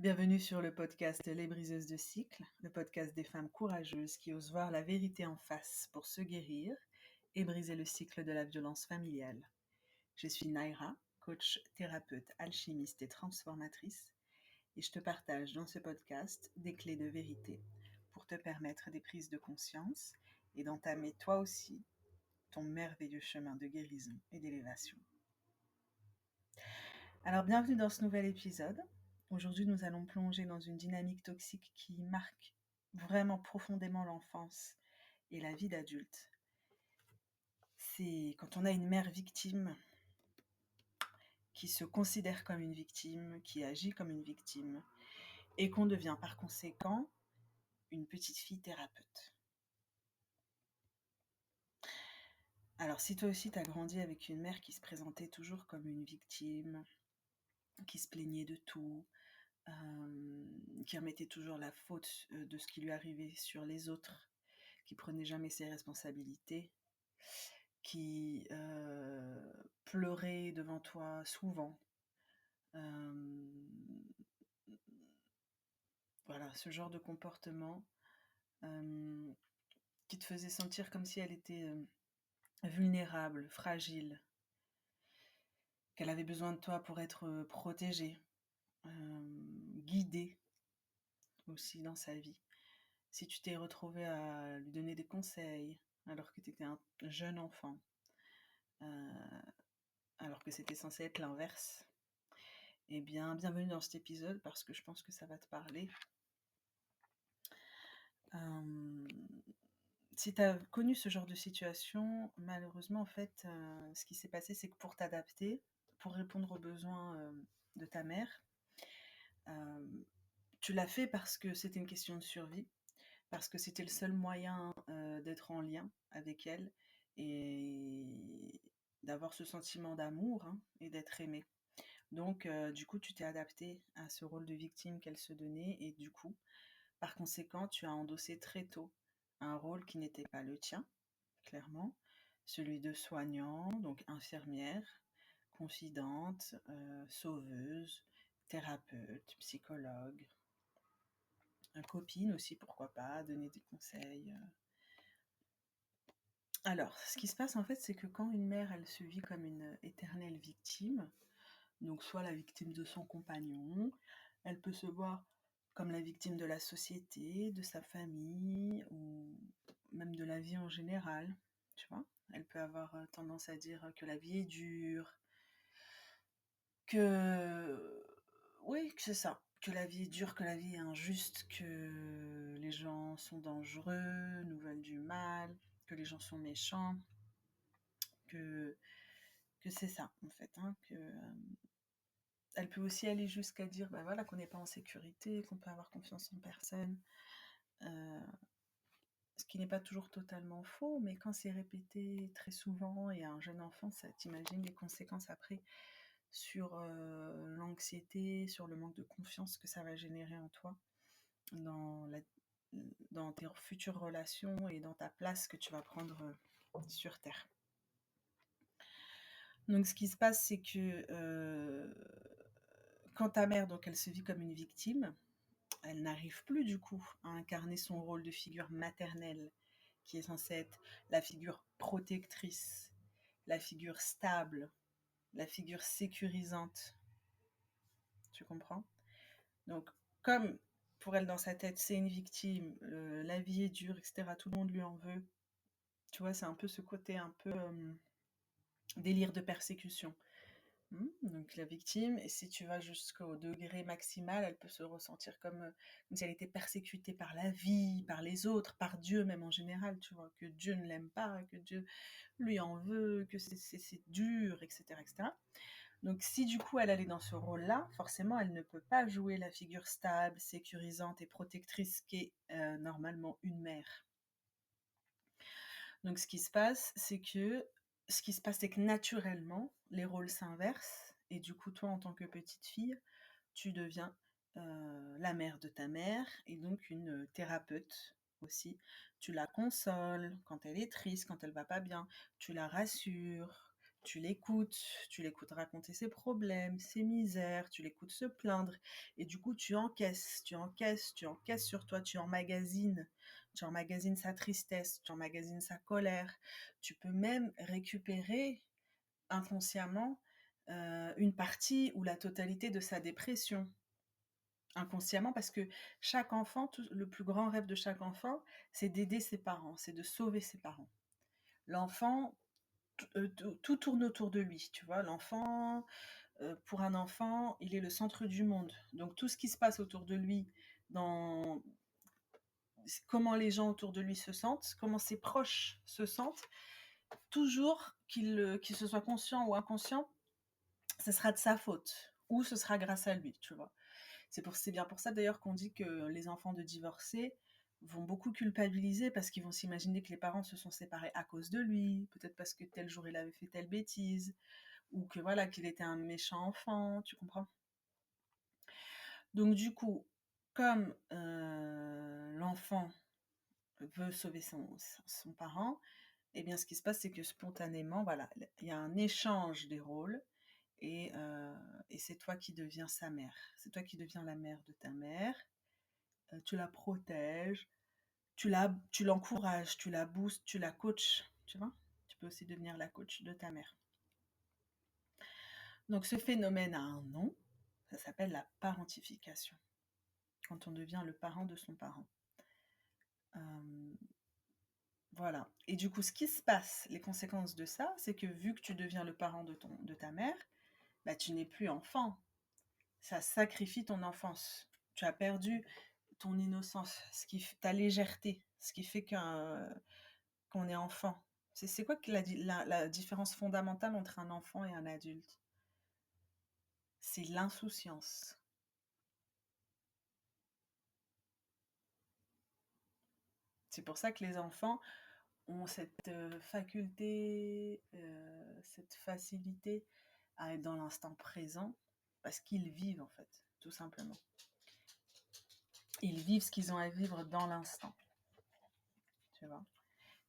Bienvenue sur le podcast Les Briseuses de Cycle, le podcast des femmes courageuses qui osent voir la vérité en face pour se guérir et briser le cycle de la violence familiale. Je suis Naira, coach, thérapeute, alchimiste et transformatrice, et je te partage dans ce podcast des clés de vérité pour te permettre des prises de conscience et d'entamer toi aussi ton merveilleux chemin de guérison et d'élévation. Alors bienvenue dans ce nouvel épisode. Aujourd'hui, nous allons plonger dans une dynamique toxique qui marque vraiment profondément l'enfance et la vie d'adulte. C'est quand on a une mère victime qui se considère comme une victime, qui agit comme une victime, et qu'on devient par conséquent une petite fille thérapeute. Alors si toi aussi tu as grandi avec une mère qui se présentait toujours comme une victime, qui se plaignait de tout, qui remettait toujours la faute de ce qui lui arrivait sur les autres, qui prenait jamais ses responsabilités, qui pleurait devant toi souvent. Voilà, ce genre de comportement qui te faisait sentir comme si elle était vulnérable, fragile, qu'elle avait besoin de toi pour être protégée, guidée aussi dans sa vie. Si tu t'es retrouvé à lui donner des conseils alors que tu étais un jeune enfant, alors que c'était censé être l'inverse, eh bien, bienvenue dans cet épisode parce que je pense que ça va te parler. Si tu as connu ce genre de situation, malheureusement, en fait, ce qui s'est passé, c'est que pour t'adapter, pour répondre aux besoins de ta mère, tu l'as fait parce que c'était une question de survie, parce que c'était le seul moyen d'être en lien avec elle et d'avoir ce sentiment d'amour et d'être aimé. Donc, du coup, tu t'es adapté à ce rôle de victime qu'elle se donnait et du coup, par conséquent, tu as endossé très tôt un rôle qui n'était pas le tien, clairement, celui de soignant, donc infirmière, confidente, sauveuse, thérapeute, psychologue, copine aussi, pourquoi pas, donner des conseils. Alors, ce qui se passe en fait, c'est que quand une mère, elle se vit comme une éternelle victime, donc soit la victime de son compagnon, elle peut se voir comme la victime de la société, de sa famille, ou même de la vie en général, tu vois. Elle peut avoir tendance à dire que la vie est dure, que... Oui, que c'est ça, que la vie est dure, que la vie est injuste, que les gens sont dangereux, nous veulent du mal, que les gens sont méchants, que, que c'est ça, en fait, que... Elle peut aussi aller jusqu'à dire bah voilà, qu'on n'est pas en sécurité, qu'on peut avoir confiance en personne, ce qui n'est pas toujours totalement faux, mais quand c'est répété très souvent et à un jeune enfant, ça t'imagines les conséquences après sur l'anxiété, sur le manque de confiance que ça va générer en toi, dans, la, dans tes futures relations et dans ta place que tu vas prendre sur Terre. Donc ce qui se passe, c'est que quand ta mère, donc elle se vit comme une victime, elle n'arrive plus du coup à incarner son rôle de figure maternelle, qui est censée être la figure protectrice, la figure stable, la figure sécurisante. Tu comprends? Donc, comme pour elle dans sa tête, c'est une victime, la vie est dure, etc., tout le monde lui en veut. Tu vois, c'est un peu ce côté un peu délire de persécution. Donc la victime, et si tu vas jusqu'au degré maximal, elle peut se ressentir comme si elle était persécutée par la vie, par les autres, par Dieu même en général, tu vois, que Dieu ne l'aime pas, que Dieu lui en veut, que c'est dur, etc., etc. Donc si du coup elle est dans ce rôle-là, forcément elle ne peut pas jouer la figure stable, sécurisante et protectrice qu'est normalement une mère. Donc ce qui se passe, c'est que naturellement, les rôles s'inversent, et du coup, toi, en tant que petite fille, tu deviens la mère de ta mère, et donc une thérapeute aussi. Tu la consoles quand elle est triste, quand elle va pas bien, tu la rassures, tu l'écoutes raconter ses problèmes, ses misères, tu l'écoutes se plaindre, et du coup tu encaisses sur toi, tu emmagasines sa tristesse, tu emmagasines sa colère. Tu peux même récupérer inconsciemment une partie ou la totalité de sa dépression. Inconsciemment, parce que chaque enfant, le plus grand rêve de chaque enfant, c'est d'aider ses parents, c'est de sauver ses parents. L'enfant, tout tourne autour de lui, tu vois. L'enfant, pour un enfant, il est le centre du monde. Donc tout ce qui se passe autour de lui, dans comment les gens autour de lui se sentent, comment ses proches se sentent, toujours qu'il se soit conscient ou inconscient, ce sera de sa faute ou ce sera grâce à lui, tu vois. C'est bien pour ça d'ailleurs qu'on dit que les enfants de divorcés vont beaucoup culpabiliser parce qu'ils vont s'imaginer que les parents se sont séparés à cause de lui, peut-être parce que tel jour il avait fait telle bêtise, ou que voilà, qu'il était un méchant enfant, tu comprends? Donc du coup, comme l'enfant veut sauver son parent, eh bien ce qui se passe, c'est que spontanément, voilà, il y a un échange des rôles, et, euh, et c'est toi qui deviens sa mère. C'est toi qui deviens la mère de ta mère. Tu la protèges, tu l'encourages, tu la boostes, tu la coaches, tu vois. Tu peux aussi devenir la coach de ta mère. Donc ce phénomène a un nom, ça s'appelle la parentification, quand on devient le parent de son parent. Euh, voilà. Et du coup, ce qui se passe, les conséquences de ça, c'est que vu que tu deviens le parent de ta mère, bah, tu n'es plus enfant. Ça sacrifie ton enfance. Tu as perdu ton innocence, ta légèreté, ce qui fait qu'on est enfant. C'est quoi la différence fondamentale entre un enfant et un adulte? C'est l'insouciance. C'est pour ça que les enfants ont cette faculté, cette facilité à être dans l'instant présent, parce qu'ils vivent en fait, tout simplement. Ils vivent ce qu'ils ont à vivre dans l'instant, tu vois.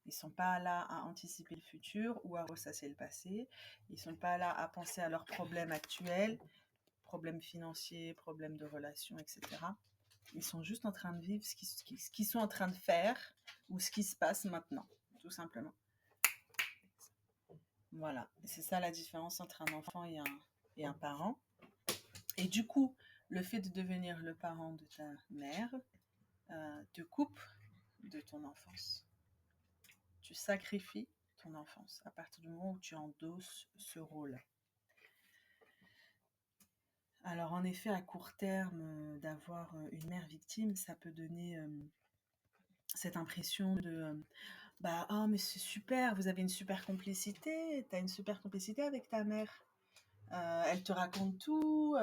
Ils ne sont pas là à anticiper le futur ou à ressasser le passé. Ils ne sont pas là à penser à leurs problèmes actuels, problèmes financiers, problèmes de relations, etc. Ils sont juste en train de vivre ce qu'ils sont en train de faire ou ce qui se passe maintenant, tout simplement. Voilà, c'est ça la différence entre un enfant et un parent. Et du coup, le fait de devenir le parent de ta mère te coupe de ton enfance. Tu sacrifies ton enfance à partir du moment où tu endosses ce rôle. Alors en effet, à court terme, d'avoir une mère victime, ça peut donner cette impression de bah oh mais c'est super, vous avez une super complicité, t'as une super complicité avec ta mère. Elle te raconte tout,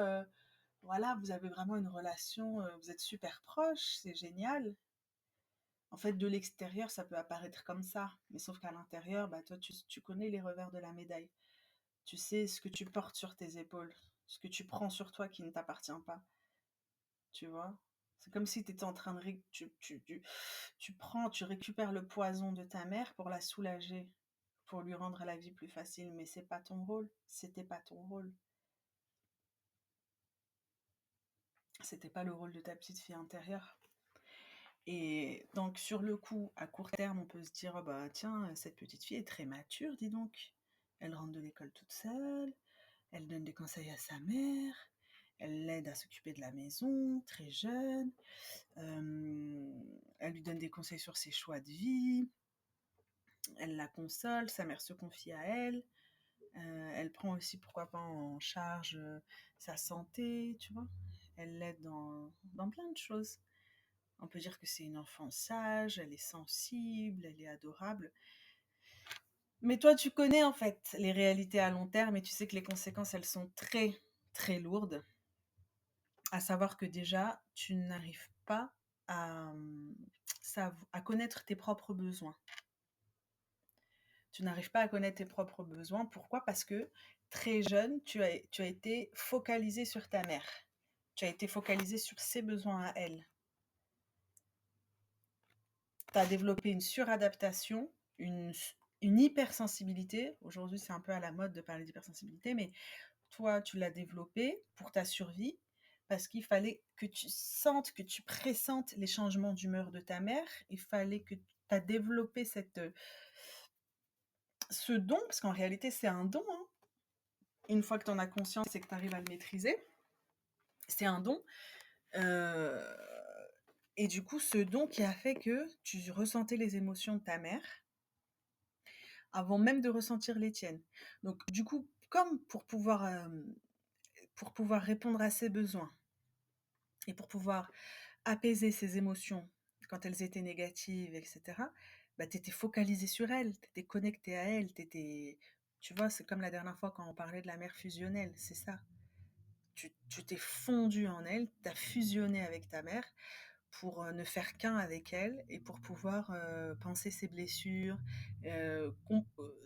voilà, vous avez vraiment une relation, vous êtes super proches, c'est génial. En fait, de l'extérieur, ça peut apparaître comme ça, mais sauf qu'à l'intérieur, bah toi, tu connais les revers de la médaille. Tu sais ce que tu portes sur tes épaules, ce que tu prends sur toi qui ne t'appartient pas, tu vois. C'est comme si tu étais en train de... tu récupères le poison de ta mère pour la soulager, pour lui rendre la vie plus facile, mais c'est pas ton rôle, c'était pas ton rôle. C'était pas le rôle de ta petite fille intérieure. Et donc sur le coup, à court terme, on peut se dire oh bah tiens, cette petite fille est très mature, dis donc. Elle rentre de l'école toute seule, elle donne des conseils à sa mère, elle l'aide à s'occuper de la maison, très jeune, elle lui donne des conseils sur ses choix de vie, elle la console, sa mère se confie à elle, elle prend aussi pourquoi pas en charge sa santé, tu vois. Elle l'aide dans plein de choses. On peut dire que c'est une enfant sage, elle est sensible, elle est adorable. Mais toi, tu connais en fait les réalités à long terme et tu sais que les conséquences, elles sont très, très lourdes. À savoir que déjà, tu n'arrives pas à, à connaître tes propres besoins. Tu n'arrives pas à connaître tes propres besoins. Pourquoi? Parce que très jeune, tu as été focalisé sur ta mère. Tu as été focalisé sur ses besoins à elle. Tu as développé une suradaptation, une hypersensibilité. Aujourd'hui, c'est un peu à la mode de parler d'hypersensibilité, mais toi, tu l'as développée pour ta survie parce qu'il fallait que tu sentes, que tu pressentes les changements d'humeur de ta mère. Il fallait que tu as développé ce don, parce qu'en réalité, c'est un don, hein. Une fois que tu en as conscience et que tu arrives à le maîtriser, c'est un don. Euh, et du coup, ce don qui a fait que tu ressentais les émotions de ta mère avant même de ressentir les tiennes. Donc, du coup, comme pour pouvoir répondre à ses besoins et pour pouvoir apaiser ses émotions quand elles étaient négatives, etc., bah, tu étais focalisé sur elle, tu étais connecté à elle, tu vois, c'est comme la dernière fois quand on parlait de la mère fusionnelle, c'est ça. Tu t'es fondu en elle, tu as fusionné avec ta mère pour ne faire qu'un avec elle et pour pouvoir penser ses blessures,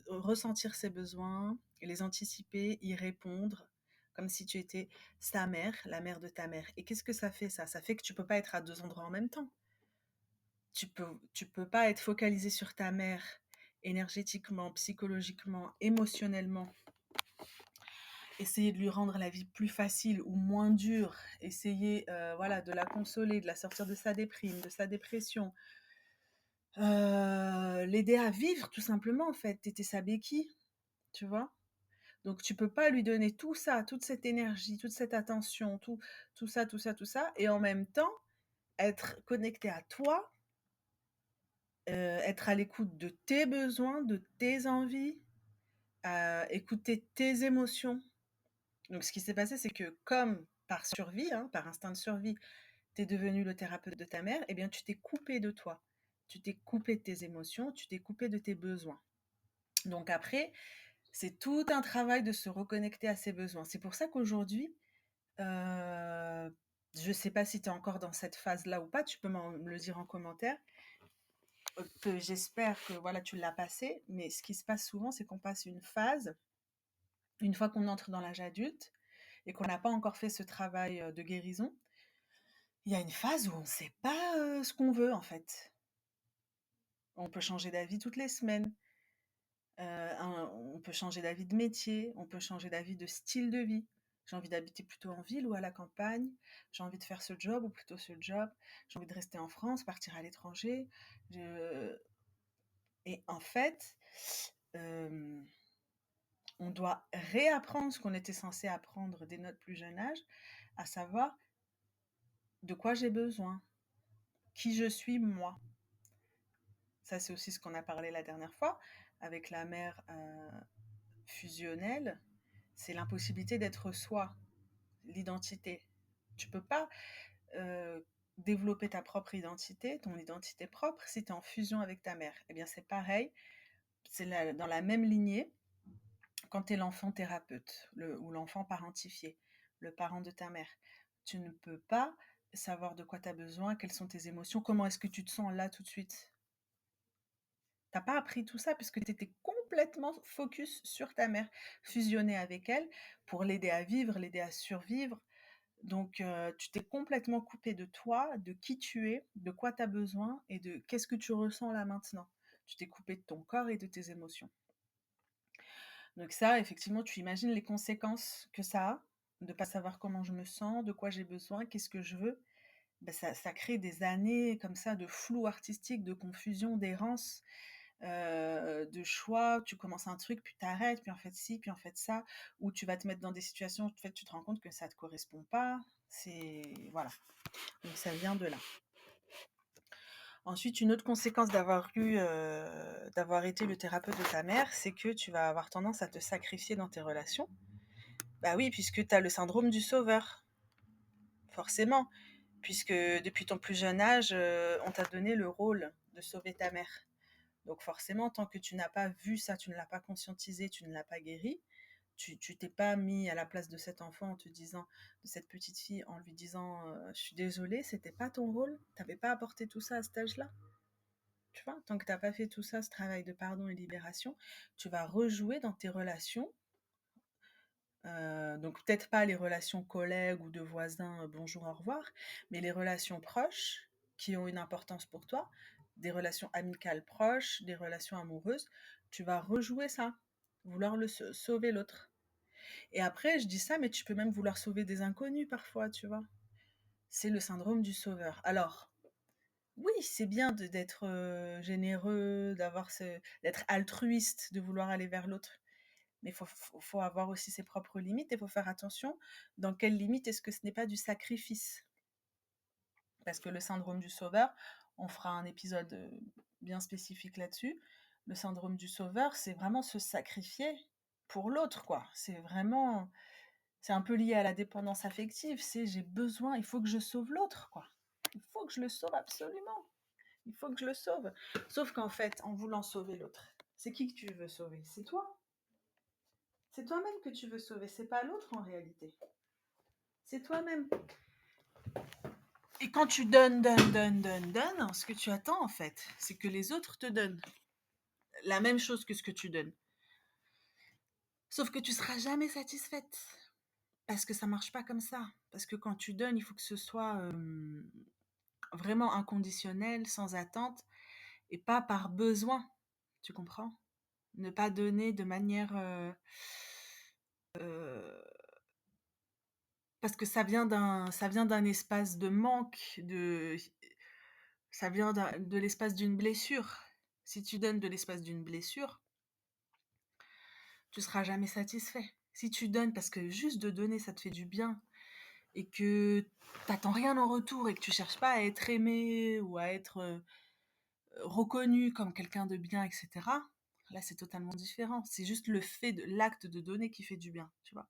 ressentir ses besoins, les anticiper, y répondre, comme si tu étais sa mère, la mère de ta mère. Et qu'est-ce que ça fait ça? Ça fait que tu peux pas être à deux endroits en même temps. Tu peux pas être focalisé sur ta mère énergétiquement, psychologiquement, émotionnellement, essayer de lui rendre la vie plus facile ou moins dure, essayer voilà, de la consoler, de la sortir de sa déprime, de sa dépression, l'aider à vivre tout simplement en fait. T'étais sa béquille, tu vois. Donc tu peux pas lui donner tout ça, toute cette énergie, toute cette attention, tout ça, tout ça, tout ça, et en même temps être connecté à toi, être à l'écoute de tes besoins, de tes envies, écouter tes émotions. Donc ce qui s'est passé, c'est que comme par survie, hein, par instinct de survie, tu es devenu le thérapeute de ta mère, eh bien tu t'es coupé de toi. Tu t'es coupé de tes émotions, tu t'es coupé de tes besoins. Donc après, c'est tout un travail de se reconnecter à ses besoins. C'est pour ça qu'aujourd'hui, je ne sais pas si tu es encore dans cette phase-là ou pas, tu peux me le dire en commentaire, que j'espère que voilà, tu l'as passé, mais ce qui se passe souvent, c'est qu'on passe une phase, une fois qu'on entre dans l'âge adulte, et qu'on n'a pas encore fait ce travail de guérison, il y a une phase où on ne sait pas ce qu'on veut en fait. On peut changer d'avis toutes les semaines, on peut changer d'avis de métier, on peut changer d'avis de style de vie. J'ai envie d'habiter plutôt en ville ou à la campagne, j'ai envie de faire ce job ou plutôt ce job, j'ai envie de rester en France, partir à l'étranger. Et en fait, euh, on doit réapprendre ce qu'on était censé apprendre dès notre plus jeune âge, à savoir de quoi j'ai besoin, qui je suis moi. Ça, c'est aussi ce qu'on a parlé la dernière fois avec la mère fusionnelle. C'est l'impossibilité d'être soi, l'identité. Tu peux pas euh, développer ta propre identité, ton identité propre, si tu es en fusion avec ta mère. Eh bien, c'est pareil, c'est dans la même lignée quand tu es l'enfant thérapeute ou l'enfant parentifié, le parent de ta mère. Tu ne peux pas savoir de quoi tu as besoin, quelles sont tes émotions, comment est-ce que tu te sens là tout de suite. T'as pas appris tout ça puisque tu étais complètement focus sur ta mère, fusionné avec elle pour l'aider à vivre, l'aider à survivre. Donc, tu t'es complètement coupé de toi, de qui tu es, de quoi tu as besoin et de qu'est-ce que tu ressens là maintenant. Tu t'es coupé de ton corps et de tes émotions. Donc ça, effectivement, tu imagines les conséquences que ça a, de ne pas savoir comment je me sens, de quoi j'ai besoin, qu'est-ce que je veux. Ben ça crée des années comme ça de flou artistique, de confusion, d'errance, de choix. Tu commences un truc, puis t'arrêtes, puis en fait ci, puis en fait ça, ou tu vas te mettre dans des situations où en fait, tu te rends compte que ça ne te correspond pas. C'est voilà. Donc ça vient de là. Ensuite, une autre conséquence d'avoir été le thérapeute de ta mère, c'est que tu vas avoir tendance à te sacrifier dans tes relations. Bah oui, puisque tu as le syndrome du sauveur, forcément. Puisque depuis ton plus jeune âge, on t'a donné le rôle de sauver ta mère. Donc forcément, tant que tu n'as pas vu ça, tu ne l'as pas conscientisé, tu ne l'as pas guéri, tu t'es pas mis à la place de cet enfant en te disant, de cette petite fille, en lui disant, je suis désolée, c'était pas ton rôle, t'avais pas apporté tout ça à cet âge-là. Tu vois, tant que t'as pas fait tout ça, ce travail de pardon et libération, tu vas rejouer dans tes relations. Donc peut-être pas les relations collègues ou de voisins, bonjour, au revoir, mais les relations proches qui ont une importance pour toi, des relations amicales proches, des relations amoureuses, tu vas rejouer ça, vouloir sauver l'autre. Et après, je dis ça, mais tu peux même vouloir sauver des inconnus parfois, tu vois. C'est le syndrome du sauveur. Alors, oui, c'est bien d'être généreux, d'être altruiste, de vouloir aller vers l'autre. Mais faut avoir aussi ses propres limites et il faut faire attention dans quelles limites est-ce que ce n'est pas du sacrifice. Parce que le syndrome du sauveur, on fera un épisode bien spécifique là-dessus. Le syndrome du sauveur, c'est vraiment se sacrifier pour l'autre, quoi. C'est un peu lié à la dépendance affective. C'est j'ai besoin, il faut que je sauve l'autre, quoi. Il faut que je le sauve absolument. Il faut que je le sauve. Sauf qu'en fait, en voulant sauver l'autre, c'est qui que tu veux sauver? C'est toi. C'est toi-même que tu veux sauver. C'est pas l'autre en réalité. C'est toi-même. Et quand tu donnes, ce que tu attends en fait, c'est que les autres te donnent la même chose que ce que tu donnes. Sauf que tu seras jamais satisfaite. Parce que ça marche pas comme ça. Parce que quand tu donnes, il faut que ce soit vraiment inconditionnel, sans attente, et pas par besoin. Tu comprends? Ne pas donner de manière... parce que ça vient d'un espace de manque, ça vient de l'espace d'une blessure. Si tu donnes de l'espace d'une blessure, tu seras jamais satisfait. Si tu donnes parce que juste de donner, ça te fait du bien et que t'attends rien en retour et que tu cherches pas à être aimé ou à être reconnu comme quelqu'un de bien, etc. Là, c'est totalement différent. C'est juste le fait de l'acte de donner qui fait du bien, tu vois.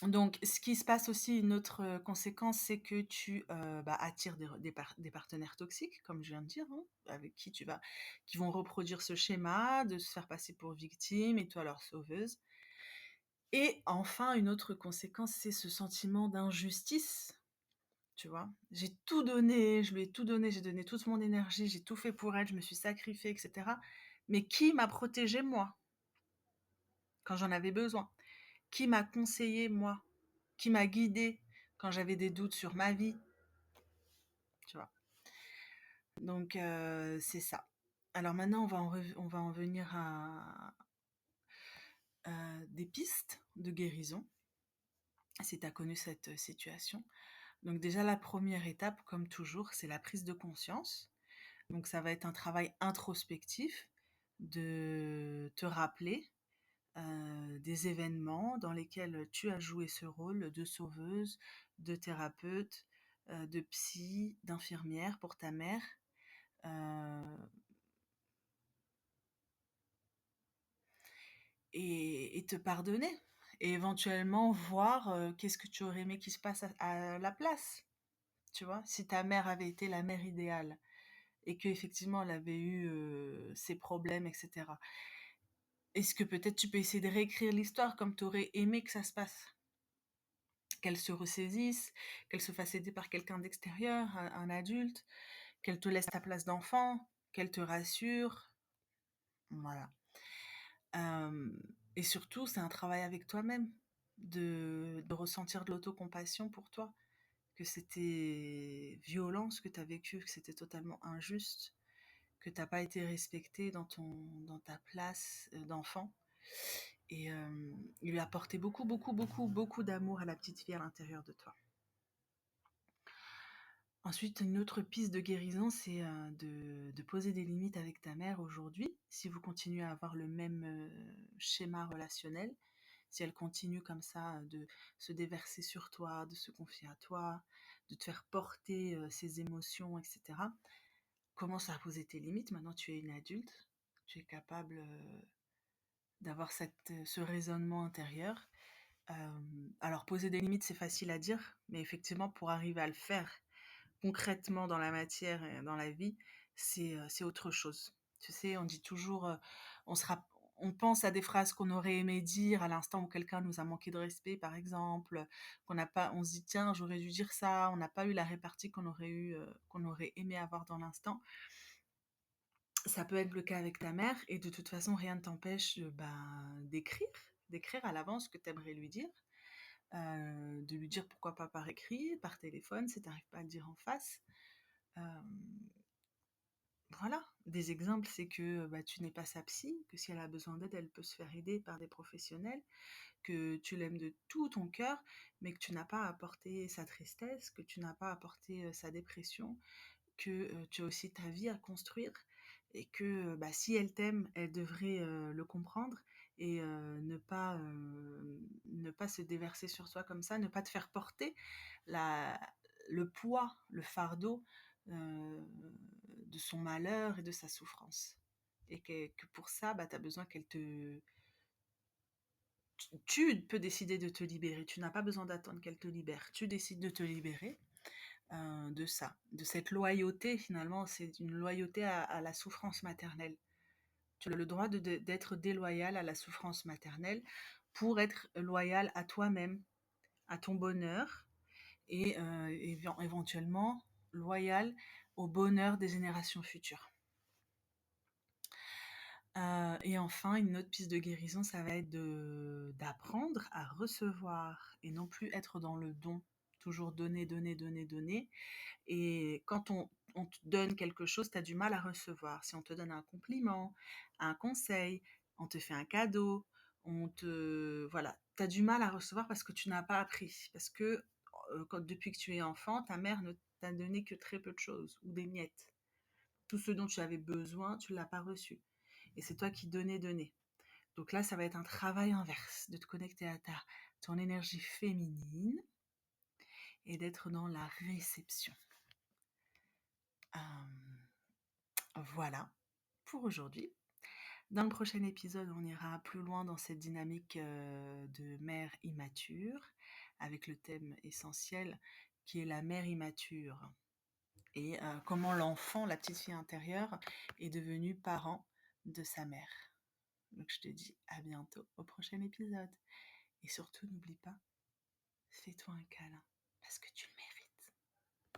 Donc, ce qui se passe aussi, une autre conséquence, c'est que tu attires des partenaires toxiques, comme je viens de dire, hein, avec qui vont reproduire ce schéma de se faire passer pour victime et toi leur sauveuse. Et enfin, une autre conséquence, c'est ce sentiment d'injustice, tu vois. J'ai tout donné, je lui ai tout donné, j'ai donné toute mon énergie, j'ai tout fait pour elle, je me suis sacrifiée, etc. Mais qui m'a protégée, moi, quand j'en avais besoin? Qui m'a conseillé, moi? Qui m'a guidée quand j'avais des doutes sur ma vie, tu vois. Donc, c'est ça. Alors maintenant, on va en venir à des pistes de guérison, si tu as connu cette situation. Donc déjà, la première étape, comme toujours, c'est la prise de conscience. Donc ça va être un travail introspectif de te rappeler des événements dans lesquels tu as joué ce rôle de sauveuse, de thérapeute, de psy, d'infirmière pour ta mère. euh, et te pardonner. Et éventuellement voir qu'est-ce que tu aurais aimé qu'il se passe à la place. Tu vois, si ta mère avait été la mère idéale et qu'effectivement elle avait eu ses problèmes, etc. Est-ce que peut-être tu peux essayer de réécrire l'histoire comme tu aurais aimé que ça se passe? Qu'elle se ressaisisse, qu'elle se fasse aider par quelqu'un d'extérieur, un adulte, qu'elle te laisse ta place d'enfant, qu'elle te rassure. Voilà. Euh, et surtout, c'est un travail avec toi-même, de ressentir de l'autocompassion pour toi, que c'était violent ce que tu as vécu, que c'était totalement injuste, que tu n'as pas été respecté dans ta place d'enfant. Et il lui a apporté beaucoup, beaucoup, beaucoup, beaucoup d'amour à la petite fille à l'intérieur de toi. Ensuite, une autre piste de guérison, c'est de poser des limites avec ta mère aujourd'hui. Si vous continuez à avoir le même schéma relationnel, si elle continue comme ça de se déverser sur toi, de se confier à toi, de te faire porter ses émotions, etc., commence à poser tes limites. Maintenant, tu es une adulte, tu es capable d'avoir ce raisonnement intérieur. Alors, poser des limites, c'est facile à dire, mais effectivement, pour arriver à le faire concrètement dans la matière et dans la vie, c'est autre chose. Tu sais, on dit toujours, on pense à des phrases qu'on aurait aimé dire à l'instant où quelqu'un nous a manqué de respect, par exemple, on se dit tiens, j'aurais dû dire ça, on n'a pas eu la répartie qu'on aurait aimé avoir dans l'instant. Ça peut être le cas avec ta mère et de toute façon, rien ne t'empêche d'écrire à l'avance ce que tu aimerais lui dire, de lui dire pourquoi pas par écrit, par téléphone, si tu n'arrives pas à le dire en face. Euh, Voilà, des exemples, c'est que, bah, tu n'es pas sa psy, que si elle a besoin d'aide, elle peut se faire aider par des professionnels, que tu l'aimes de tout ton cœur, mais que tu n'as pas à porter sa tristesse, que tu n'as pas à porter, sa dépression, que, tu as aussi ta vie à construire et que, bah, si elle t'aime, elle devrait, le comprendre et ne pas se déverser sur toi comme ça, ne pas te faire porter la le poids, le fardeau, de son malheur et de sa souffrance. Et que pour ça, bah, tu as besoin qu'elle te tu peux décider de te libérer. Tu n'as pas besoin d'attendre qu'elle te libère. Tu décides de te libérer de ça, de cette loyauté finalement. C'est une loyauté à la souffrance maternelle. Tu as le droit d'être déloyal à la souffrance maternelle pour être loyal à toi-même, à ton bonheur et éventuellement loyal au bonheur des générations futures. Et enfin, une autre piste de guérison, ça va être d'apprendre à recevoir et non plus être dans le don. Toujours donner, donner, donner, donner. Et quand on te donne quelque chose, tu as du mal à recevoir. Si on te donne un compliment, un conseil, on te fait un cadeau, voilà, tu as du mal à recevoir parce que tu n'as pas appris. Parce que depuis que tu es enfant, ta mère ne t'a donné que très peu de choses ou des miettes. Tout ce dont tu avais besoin, tu ne l'as pas reçu. Et c'est toi qui donnais. Donc là, ça va être un travail inverse, de te connecter à ton énergie féminine et d'être dans la réception. Voilà pour aujourd'hui. Dans le prochain épisode, on ira plus loin dans cette dynamique de mère immature, avec le thème essentiel qui est la mère immature et comment l'enfant, la petite fille intérieure, est devenu parent de sa mère. Donc je te dis à bientôt au prochain épisode. Et surtout, n'oublie pas, fais-toi un câlin, parce que tu le mérites.